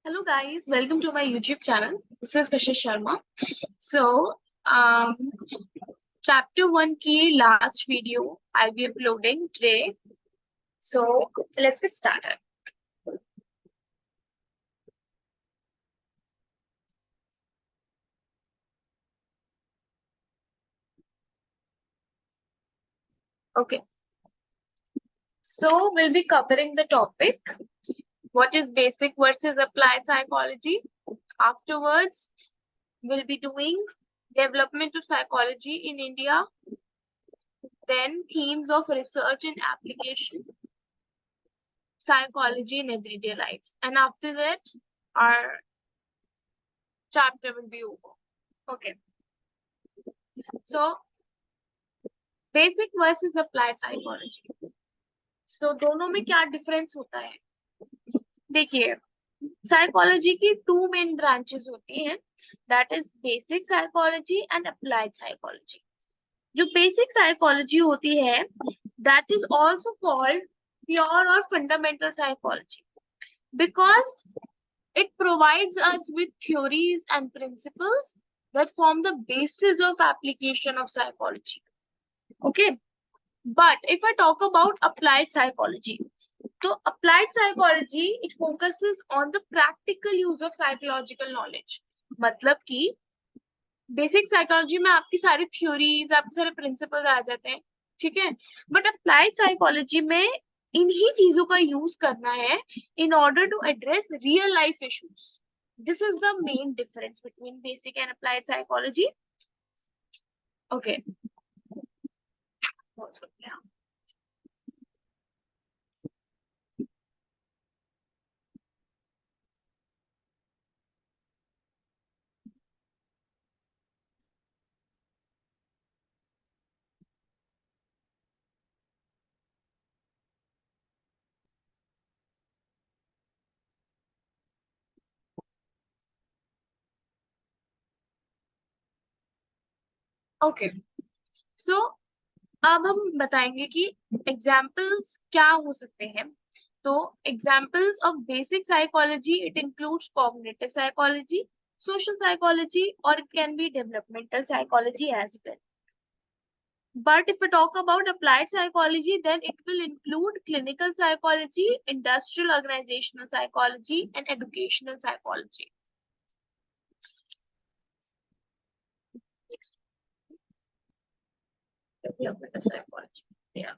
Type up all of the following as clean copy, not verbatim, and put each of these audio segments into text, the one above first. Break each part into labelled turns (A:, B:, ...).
A: Hello guys, welcome to my YouTube channel. This is Kashish Sharma. So, um, chapter 1 की last video I'll be uploading today. So, let's get started. Okay. So, we'll be covering the topic, what is basic versus applied psychology. Afterwards, we'll be doing development of psychology in India, then themes of research and application, psychology in everyday life. And after that, our chapter will be over. Okay. So basic versus applied psychology दोनों में क्या difference होता है देखिए psychology की to main branches होती हैं that is basic psychology and applied psychology जो बेसिक साइकोलॉजी होती है that is also called pure और fundamental psychology because it provides us with theories and principles that form the basis of application of psychology. Okay. But if I talk about applied psychology, so applied psychology, it focuses on the practical use of psychological knowledge. मतलब कि basic psychology में आपकी सारी theories आपके सारे principles आ जाते हैं ठीक है बट अप्लाइड साइकोलॉजी में इन्हीं चीजों का यूज करना है in order to address real life issues this is the main difference between basic and applied psychology okay okay so अब हम बताएंगे कि एग्जाम्पल्स क्या हो सकते हैं तो examples of basic psychology it includes cognitive psychology social psychology or it can be developmental psychology as well. But if we talk about applied psychology, then it will include clinical psychology, industrial organizational psychology, and educational psychology. Developmental psychology. Yeah.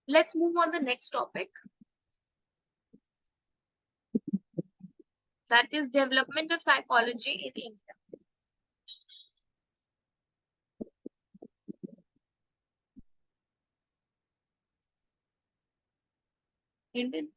A: Let's move on the next topic. That is development of psychology in India. Indian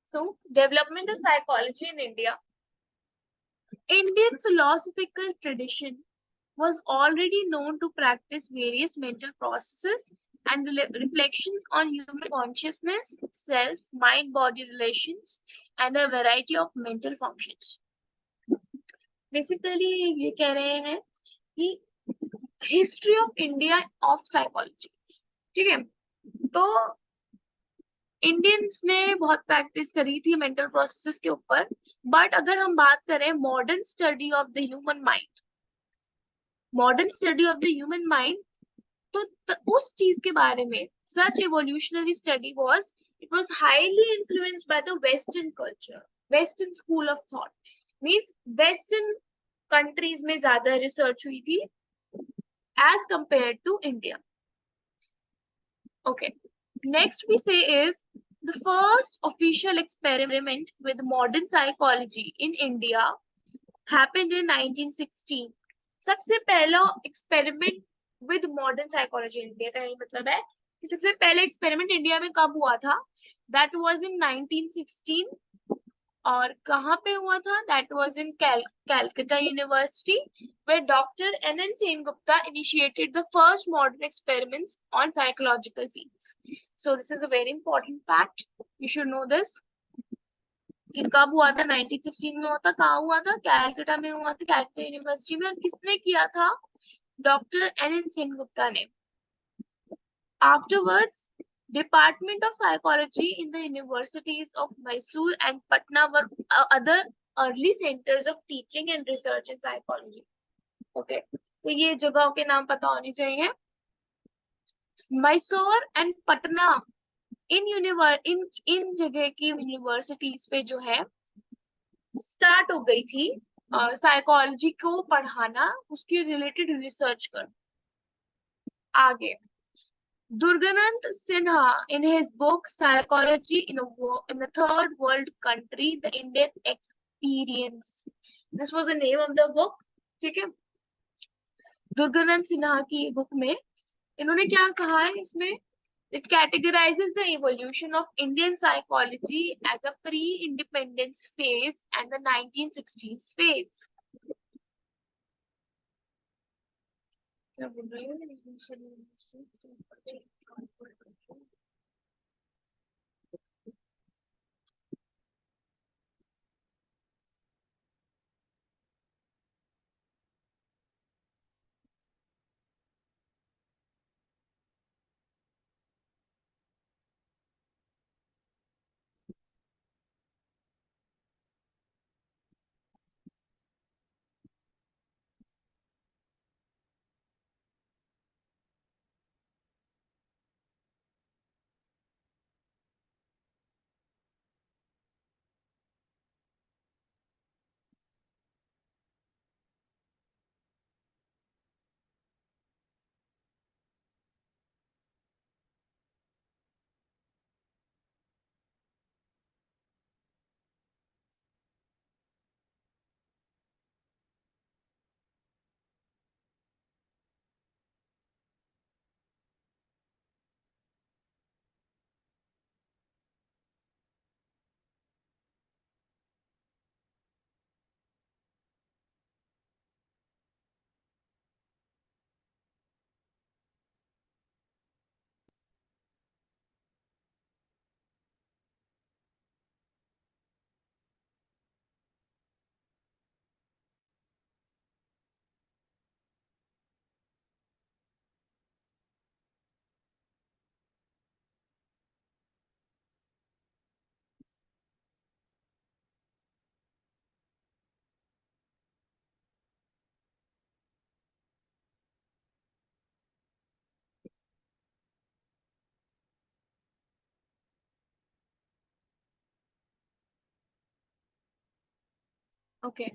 A: So development of psychology in India. Indian philosophical tradition was already known to practice various mental processes and reflections on human consciousness, self, mind-body relations, and a variety of mental functions. Basically, ये कह रहे हैं कि history of India of psychology, ठीक है। तो Indians ने बहुत प्रैक्टिस करी थी मेंटल प्रोसेसेस के ऊपर, बट अगर हम बात करें modern study of the human mind, modern study of the human mind, तो उस चीज के बारे में such evolutionary study was, it was highly influenced by the western culture, western school of thought, means western countries में ज्यादा research हुई थी as compared to India. Okay, next we say is the first official experiment with modern psychology in India happened in 1916. सबसे पहला experiment with modern psychology India का यही मतलब है कि सबसे पहले एक्सपेरिमेंट इंडिया में कब हुआ था, दैट वाज इन 1916। और कहाँ पे हुआ था, that was in Calcutta university, where Dr. N.N. Sengupta initiated the first modern experiments on psychological fields. So this is a very important fact, you should know this. कि कब हुआ था, 1916 में हुआ था, कहाँ हुआ था, कैलकाटा में हुआ था, कैलकाटा यूनिवर्सिटी में। और किसने किया था, डॉक्टर N.N. सेनगुप्ता ने। Afterwards Department of Psychology in the universities of Mysore and Patna were other early centers of teaching and research in psychology. Okay, तो ये जगहों के नाम पता होने चाहिए। मैसूर एंड पटना, इन जगह की यूनिवर्सिटीज पे जो है स्टार्ट हो गई थी साइकोलॉजी को पढ़ाना, उसके रिलेटेड रिसर्च कर। आगे Durganand Sinha, in his book Psychology in a Third World Country, The Indian Experience. This was the name of the book. ठीक है, दुर्गानंद सिन्हा की बुक में इन्होंने क्या कहा है इसमें, it categorizes the evolution of Indian psychology as a pre-independence phase and the 1960s phase. क्या बोल रही हूँ? Okay.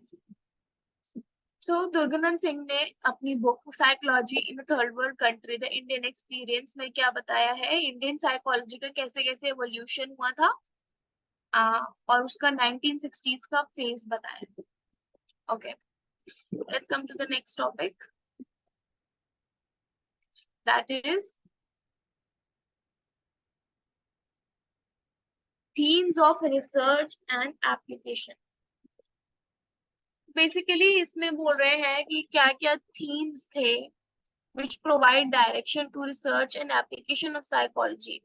A: सो दुर्गानंद सिंह ने अपनी book psychology in third world country the Indian experience में क्या बताया है, इंडियन साइकोलॉजी का कैसे कैसे एवोल्यूशन हुआ था और उसका 1960s का फेज बताया। Okay, let's come to the next topic, that is themes of research and application. Basically इसमें बोल रहे हैं कि क्या क्या themes थे which provide direction to research and application of psychology.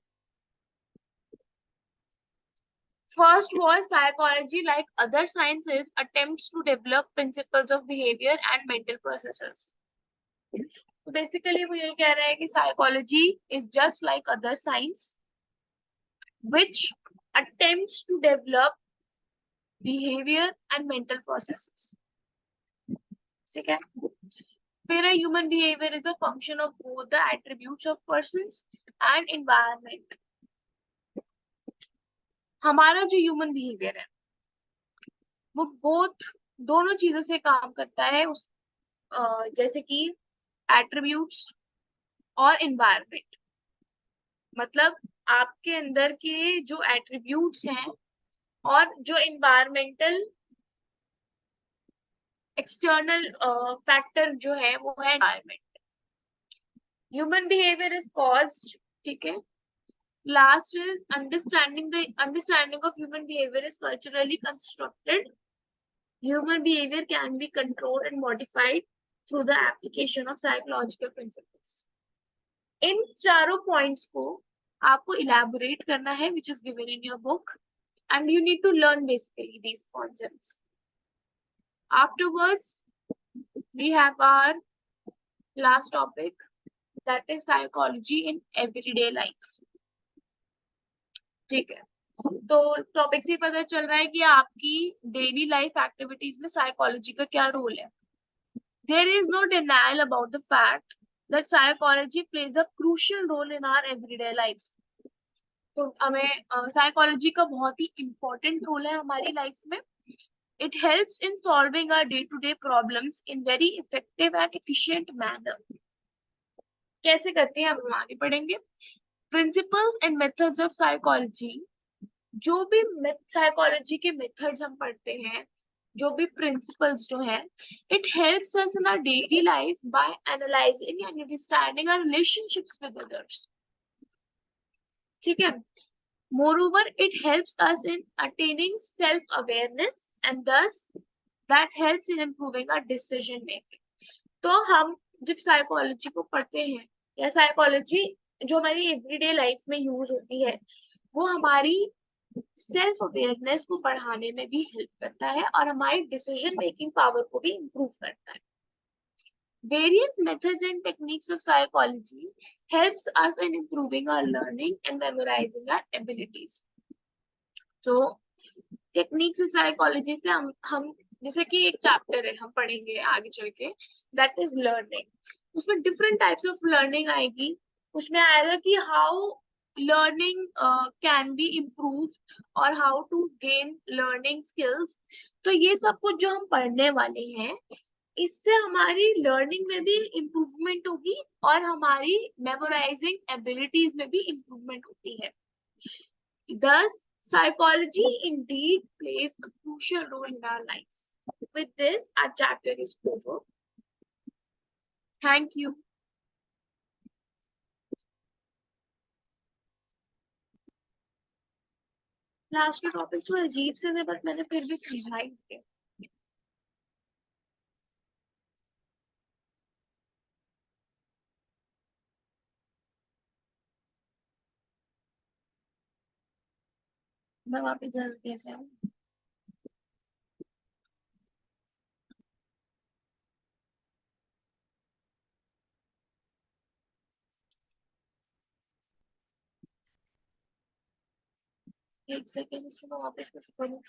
A: First was psychology, like other sciences, attempts to develop principles of behavior and mental processes. Basically वो ये कह रहा है कि psychology is just like other science which attempts to develop behavior and mental processes. ठीक है? फिर human behavior is a function of both the attributes of persons and environment. हमारा जो ह्यूमन बिहेवियर है वो बोथ दोनों चीजों से काम करता है, उस जैसे कि एट्रीब्यूट्स और एनवायरनमेंट। मतलब आपके अंदर के जो एट्रीब्यूट्स हैं और जो एनवायरमेंटल एक्सटर्नल फैक्टर जो है वो है environment. Human behaviour is caused, ठीक है। Last is understanding of human behaviour is culturally constructed. Human behavior can be controlled and modified through the application of psychological principles. इन चारों पॉइंट्स को आपको elaborate करना है, which is given in your book, and you need to learn basically these concepts. Afterwards, we have our last topic, that is psychology in everyday life. ठीक है, तो topic से पता चल रहा है कि आपकी डेली लाइफ एक्टिविटीज में साइकोलॉजी का क्या रोल है। There is no denial about the fact that psychology plays a crucial role in our everyday life. तो हमें साइकोलॉजी का बहुत ही इम्पोर्टेंट रोल है हमारी लाइफ में। It helps in solving our day-to-day problems in very effective and efficient manner. कैसे करते हैं हम आगे पढ़ेंगे। Principles and methods of psychology, जो भी साइकोलॉजी के मेथड्स हम पढ़ते हैं, जो भी प्रिंसिपल्स जो है, it helps us in our daily life by analysing and understanding our relationships with others. ठीक है। मोreover it helps us in attaining self awareness and thus that helps in improving our decision making. तो हम जब psychology को पढ़ते हैं या psychology जो हमारी एवरीडे लाइफ में यूज होती है, वो हमारी सेल्फ अवेयरनेस को बढ़ाने में भी हेल्प करता है और हमारी डिसीजन मेकिंग पावर को भी इम्प्रूव करता है। Various methods and techniques of psychology helps us in improving our learning and memorizing our abilities. So techniques of psychology से हम जैसे कि एक चैप्टर है हम पढ़ेंगे आगे चल के, that is learning. उसमें different types of learning आएगी। उसमें आएगा कि how learning can be improved और how to gain learning skills. तो ये सब कुछ जो हम पढ़ने वाले हैं, इससे हमारी लर्निंग में भी इम्प्रूवमेंट होगी और हमारी मेमोराइजिंग एबिलिटीज में भी इम्प्रूवमेंट होती है। Thus, psychology indeed plays a crucial role in our lives. With this, our chapter is over. Thank you. Last के टॉपिक थोड़े अजीब से थे बट मैंने फिर भी समझाई थे। मैं वापस जल्दी से आऊँ। एक सेकेंड, इसको मैं वापस कैसे करूँ।